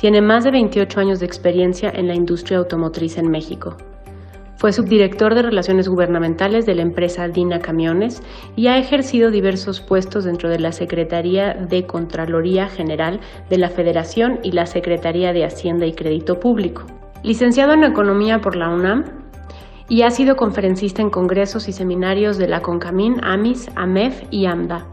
Tiene más de 28 años de experiencia en la industria automotriz en México. Fue subdirector de Relaciones Gubernamentales de la empresa Dina Camiones y ha ejercido diversos puestos dentro de la Secretaría de Contraloría General de la Federación y la Secretaría de Hacienda y Crédito Público. Licenciado en Economía por la UNAM y ha sido conferencista en congresos y seminarios de la CONCAMIN, AMIS, AMEF y AMDA.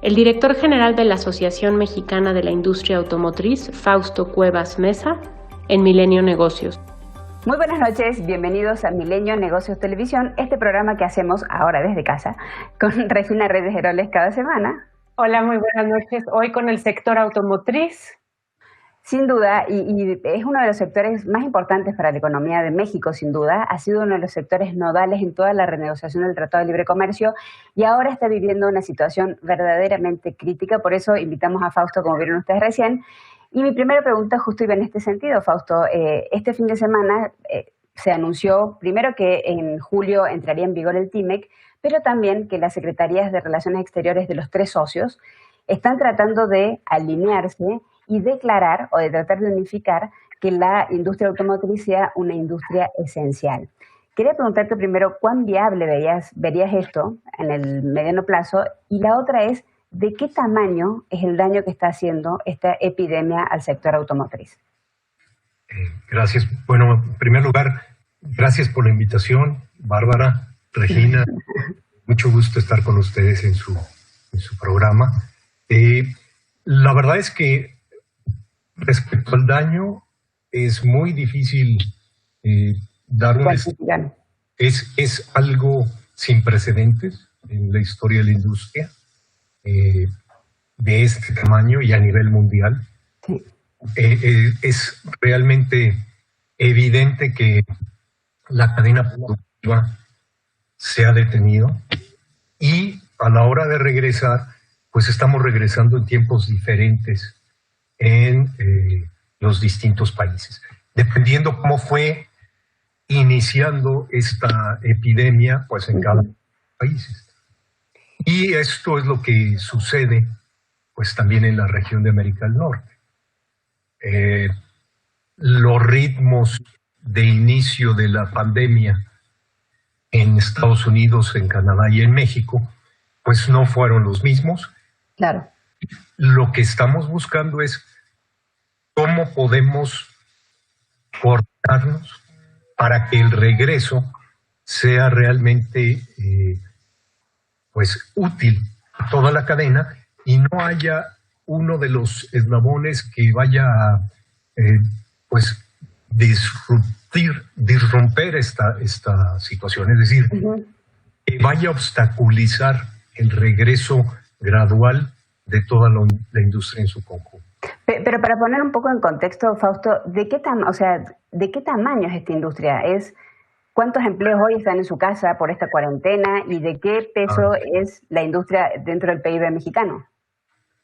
El director general de la Asociación Mexicana de la Industria Automotriz, Fausto Cuevas Mesa, en Milenio Negocios. Muy buenas noches, bienvenidos a Milenio Negocios Televisión, este programa que hacemos ahora desde casa con Regina Reyes Heroles cada semana. Hola, muy buenas noches. Hoy con el sector automotriz. Sin duda, y es uno de los sectores más importantes para la economía de México, sin duda. Ha sido uno de los sectores nodales en toda la renegociación del Tratado de Libre Comercio y ahora está viviendo una situación verdaderamente crítica. Por eso invitamos a Fausto, como vieron ustedes recién. Y mi primera pregunta justo iba en este sentido, Fausto. Este fin de semana se anunció primero que en julio entraría en vigor el TIMEC, pero también que las Secretarías de Relaciones Exteriores de los tres socios están tratando de alinearse y declarar o de tratar de unificar que la industria automotriz sea una industria esencial. Quería preguntarte primero cuán viable verías esto en el mediano plazo, y la otra es ¿de qué tamaño es el daño que está haciendo esta epidemia al sector automotriz? Gracias. Bueno, en primer lugar, gracias por la invitación, Bárbara, Regina. Mucho gusto estar con ustedes en su programa. La verdad es que respecto al daño es muy difícil dar una... Es algo sin precedentes en la historia de la industria. De este tamaño y a nivel mundial. Sí. Es realmente evidente que la cadena productiva se ha detenido y a la hora de regresar, pues estamos regresando en tiempos diferentes en los distintos países. Dependiendo cómo fue iniciando esta epidemia, pues en cada país. Y esto es lo que sucede pues también en la región de América del Norte. Los ritmos de inicio de la pandemia en Estados Unidos, en Canadá y en México, pues no fueron los mismos. Claro. Lo que estamos buscando es cómo podemos coordinarnos para que el regreso sea realmente pues útil a toda la cadena y no haya uno de los eslabones que vaya a pues disromper esta situación, es decir, que vaya a obstaculizar el regreso gradual de toda la industria en su conjunto. Pero para poner un poco en contexto, Fausto, ¿de qué tamaño es esta industria? ¿Cuántos empleos hoy están en su casa por esta cuarentena y de qué peso es la industria dentro del PIB mexicano?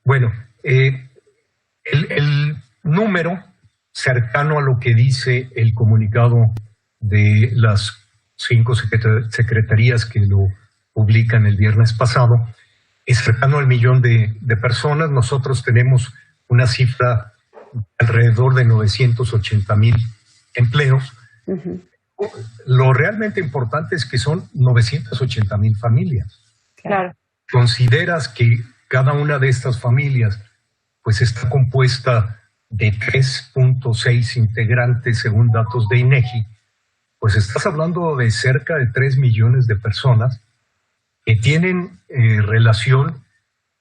Bueno, el número cercano a lo que dice el comunicado de las 5 secretarías que lo publican el viernes pasado es cercano al 1,000,000 de personas. Nosotros tenemos una cifra alrededor de 980,000 empleos. Lo realmente importante es que son 980,000 familias. Claro. Consideras que cada una de estas familias pues está compuesta de 3.6 integrantes según datos de INEGI, pues estás hablando de cerca de 3 millones de personas que tienen relación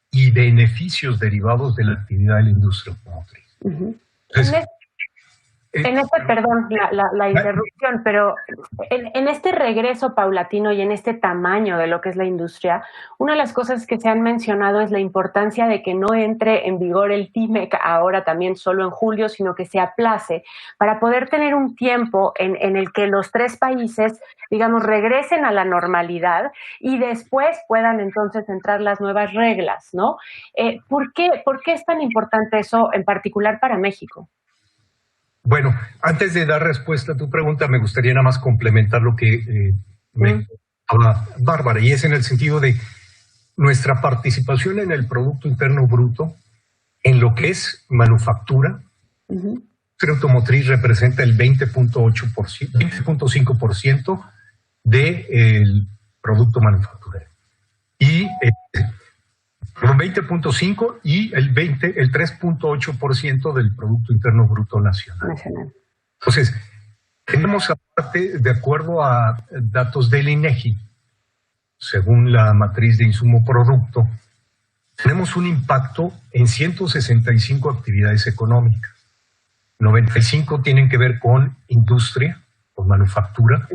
y beneficios derivados de la actividad de la industria automotriz. Entonces, perdón la interrupción, pero en este regreso paulatino y en este tamaño de lo que es la industria, una de las cosas que se han mencionado es la importancia de que no entre en vigor el TIMEC ahora también solo en julio, sino que se aplace para poder tener un tiempo en el que los tres países, digamos, regresen a la normalidad y después puedan entonces entrar las nuevas reglas, ¿no? ¿Por qué es tan importante eso en particular para México? Bueno, antes de dar respuesta a tu pregunta, me gustaría nada más complementar lo que me habla Bárbara, y es en el sentido de nuestra participación en el Producto Interno Bruto, en lo que es manufactura, La industria automotriz representa el 20.5% del producto manufacturero. Y un 20.5% y el 3.8% del Producto Interno Bruto Nacional. Entonces, tenemos aparte, de acuerdo a datos del INEGI, según la matriz de insumo-producto, tenemos un impacto en 165 actividades económicas. 95 tienen que ver con industria, con manufactura,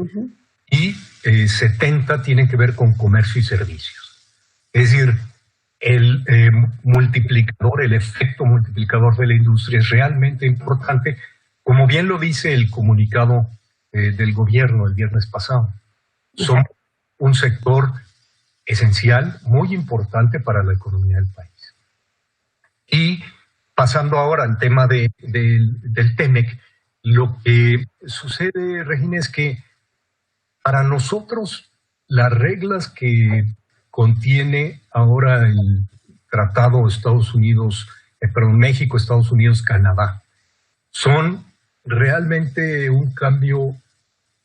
y 70 tienen que ver con comercio y servicios. Es decir, el multiplicador, el efecto multiplicador de la industria es realmente importante, como bien lo dice el comunicado del gobierno el viernes pasado. Somos un sector esencial, muy importante para la economía del país. Y pasando ahora al tema del TEMEC, lo que sucede, Regina, es que para nosotros las reglas que contiene ahora el Tratado México, Estados Unidos, Canadá, son realmente un cambio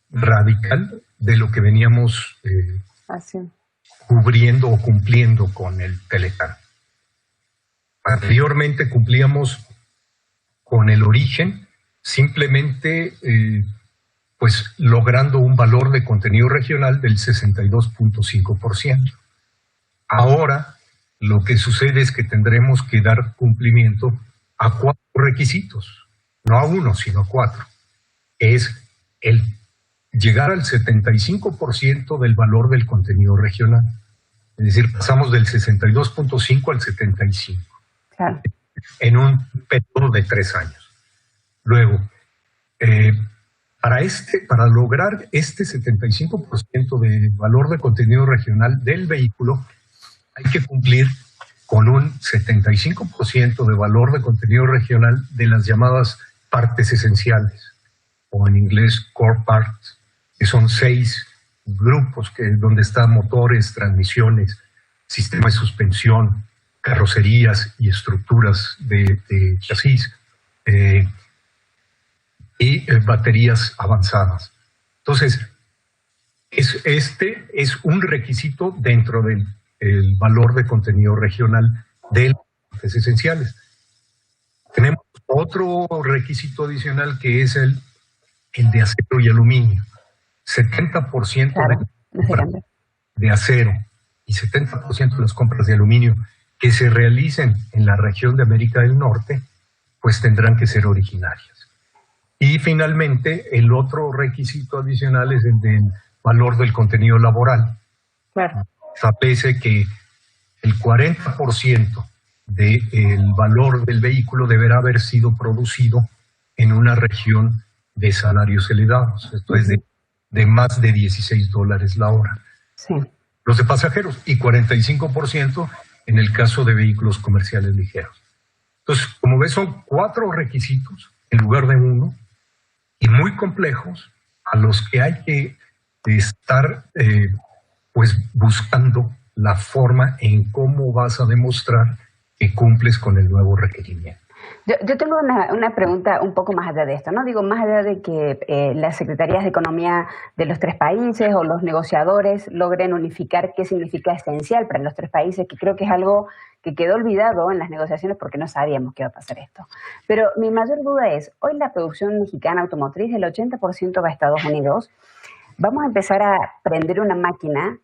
radical de lo que veníamos cubriendo o cumpliendo con el Telecán. Anteriormente cumplíamos con el origen, simplemente pues logrando un valor de contenido regional del 62.5%. Ahora lo que sucede es que tendremos que dar cumplimiento a 4 requisitos, no a 1, sino a 4. Es el llegar al 75% del valor del contenido regional. Es decir, pasamos del 62.5 al 75. Claro. En un periodo de 3 años. Luego, para lograr este 75% de valor de contenido regional del vehículo, hay que cumplir con un 75% de valor de contenido regional de las llamadas partes esenciales, o en inglés core parts, que son 6 grupos donde están motores, transmisiones, sistema de suspensión, carrocerías y estructuras de chasis y baterías avanzadas. Entonces, este es un requisito dentro del valor de contenido regional de las partes esenciales. Tenemos otro requisito adicional que es el de acero y aluminio. 70% de acero y 70% de las compras de aluminio que se realicen en la región de América del Norte, pues tendrán que ser originarias. Y finalmente, el otro requisito adicional es el del valor del contenido laboral. Claro. Establece que el 40% del valor del vehículo deberá haber sido producido en una región de salarios elevados, esto es de más de $16 la hora. Sí. Los de pasajeros, y 45% en el caso de vehículos comerciales ligeros. Entonces, como ves, son 4 requisitos en lugar de 1, y muy complejos, a los que hay que estar pues buscando la forma en cómo vas a demostrar que cumples con el nuevo requerimiento. Yo tengo una pregunta un poco más allá de esto, ¿no? Digo, más allá de que las secretarías de economía de los 3 países o los negociadores logren unificar qué significa esencial para los 3 países, que creo que es algo que quedó olvidado en las negociaciones porque no sabíamos que iba a pasar esto. Pero mi mayor duda es, hoy la producción mexicana automotriz, el 80% va a Estados Unidos. Vamos a empezar a prender una máquina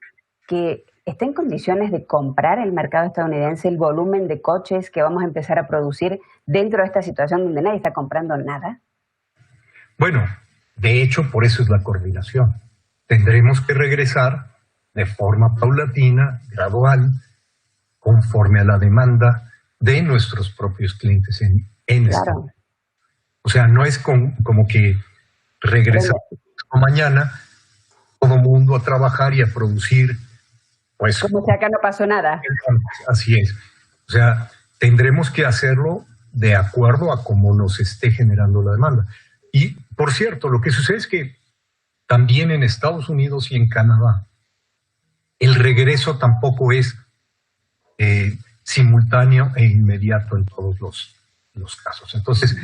que ¿está en condiciones de comprar el mercado estadounidense el volumen de coches que vamos a empezar a producir dentro de esta situación donde nadie está comprando nada? Bueno, de hecho, por eso es la coordinación. Tendremos que regresar de forma paulatina, gradual, conforme a la demanda de nuestros propios clientes en Estados Unidos. O sea, no es como que regresamos mañana todo mundo a trabajar y a producir. Pues, como si acá no pasó nada. Así es. O sea, tendremos que hacerlo de acuerdo a cómo nos esté generando la demanda. Y, por cierto, lo que sucede es que también en Estados Unidos y en Canadá, el regreso tampoco es simultáneo e inmediato en todos los casos. Entonces,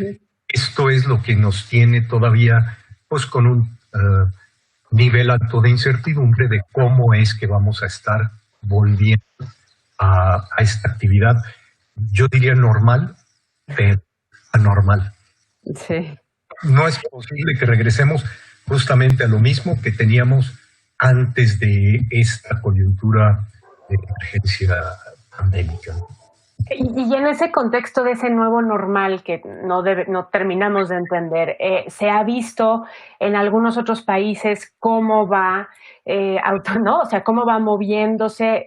Esto es lo que nos tiene todavía pues con un nivel alto de incertidumbre de cómo es que vamos a estar volviendo a esta actividad, yo diría normal, pero anormal. Sí. No es posible que regresemos justamente a lo mismo que teníamos antes de esta coyuntura de emergencia pandémica. Y en ese contexto de ese nuevo normal que no terminamos de entender, se ha visto en algunos otros países cómo va, ¿no? O sea, cómo va moviéndose.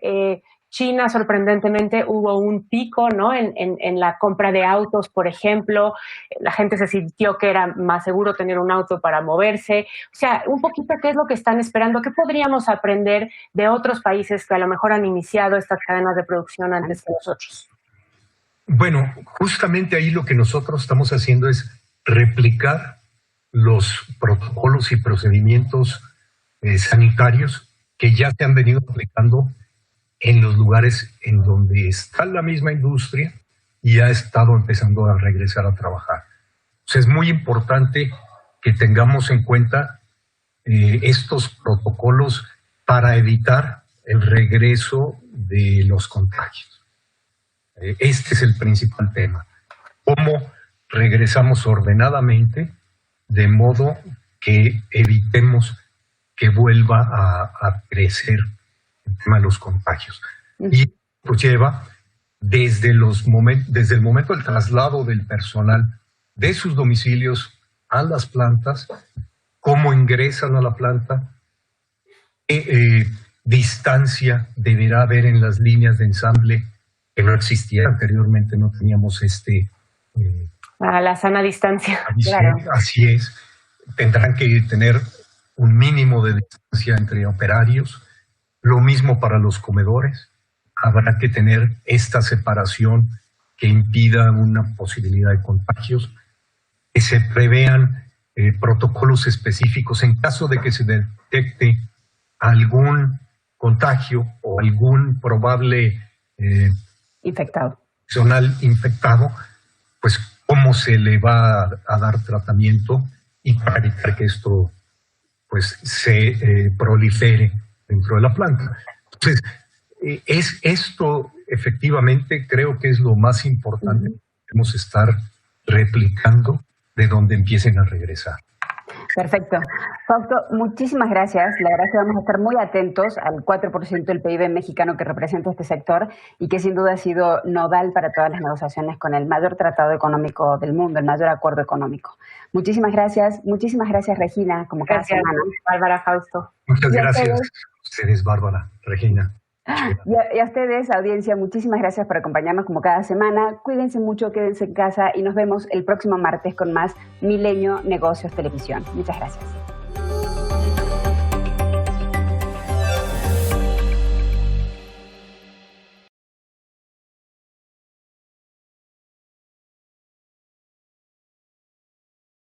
China, sorprendentemente, hubo un pico, ¿no? En la compra de autos, por ejemplo. La gente se sintió que era más seguro tener un auto para moverse. O sea, un poquito qué es lo que están esperando, qué podríamos aprender de otros países que a lo mejor han iniciado estas cadenas de producción antes que nosotros. Bueno, justamente ahí lo que nosotros estamos haciendo es replicar los protocolos y procedimientos sanitarios que ya se han venido aplicando en los lugares en donde está la misma industria y ha estado empezando a regresar a trabajar. O sea, es muy importante que tengamos en cuenta estos protocolos para evitar el regreso de los contagios. Este es el principal tema. ¿Cómo regresamos ordenadamente de modo que evitemos que vuelva a crecer el tema de los contagios? Y pues lleva desde el momento del traslado del personal de sus domicilios a las plantas, cómo ingresan a la planta, qué distancia deberá haber en las líneas de ensamble, que no existía anteriormente, no teníamos a la sana distancia. Claro. Así es. Tendrán que tener un mínimo de distancia entre operarios. Lo mismo para los comedores. Habrá que tener esta separación que impida una posibilidad de contagios. Que se prevean protocolos específicos en caso de que se detecte algún contagio o algún probable personal infectado, pues cómo se le va a dar tratamiento y para evitar que esto pues se prolifere dentro de la planta. Entonces, esto efectivamente creo que es lo más importante que debemos estar replicando de donde empiecen a regresar. Perfecto. Fausto, muchísimas gracias. La verdad es que vamos a estar muy atentos al 4% del PIB mexicano que representa este sector y que sin duda ha sido nodal para todas las negociaciones con el mayor tratado económico del mundo, el mayor acuerdo económico. Muchísimas gracias, Regina, como cada semana. Bárbara, Fausto. Muchas gracias a ustedes, Bárbara, Regina. Y a ustedes, audiencia, muchísimas gracias por acompañarnos como cada semana. Cuídense mucho, quédense en casa y nos vemos el próximo martes con más Milenio Negocios Televisión. Muchas gracias.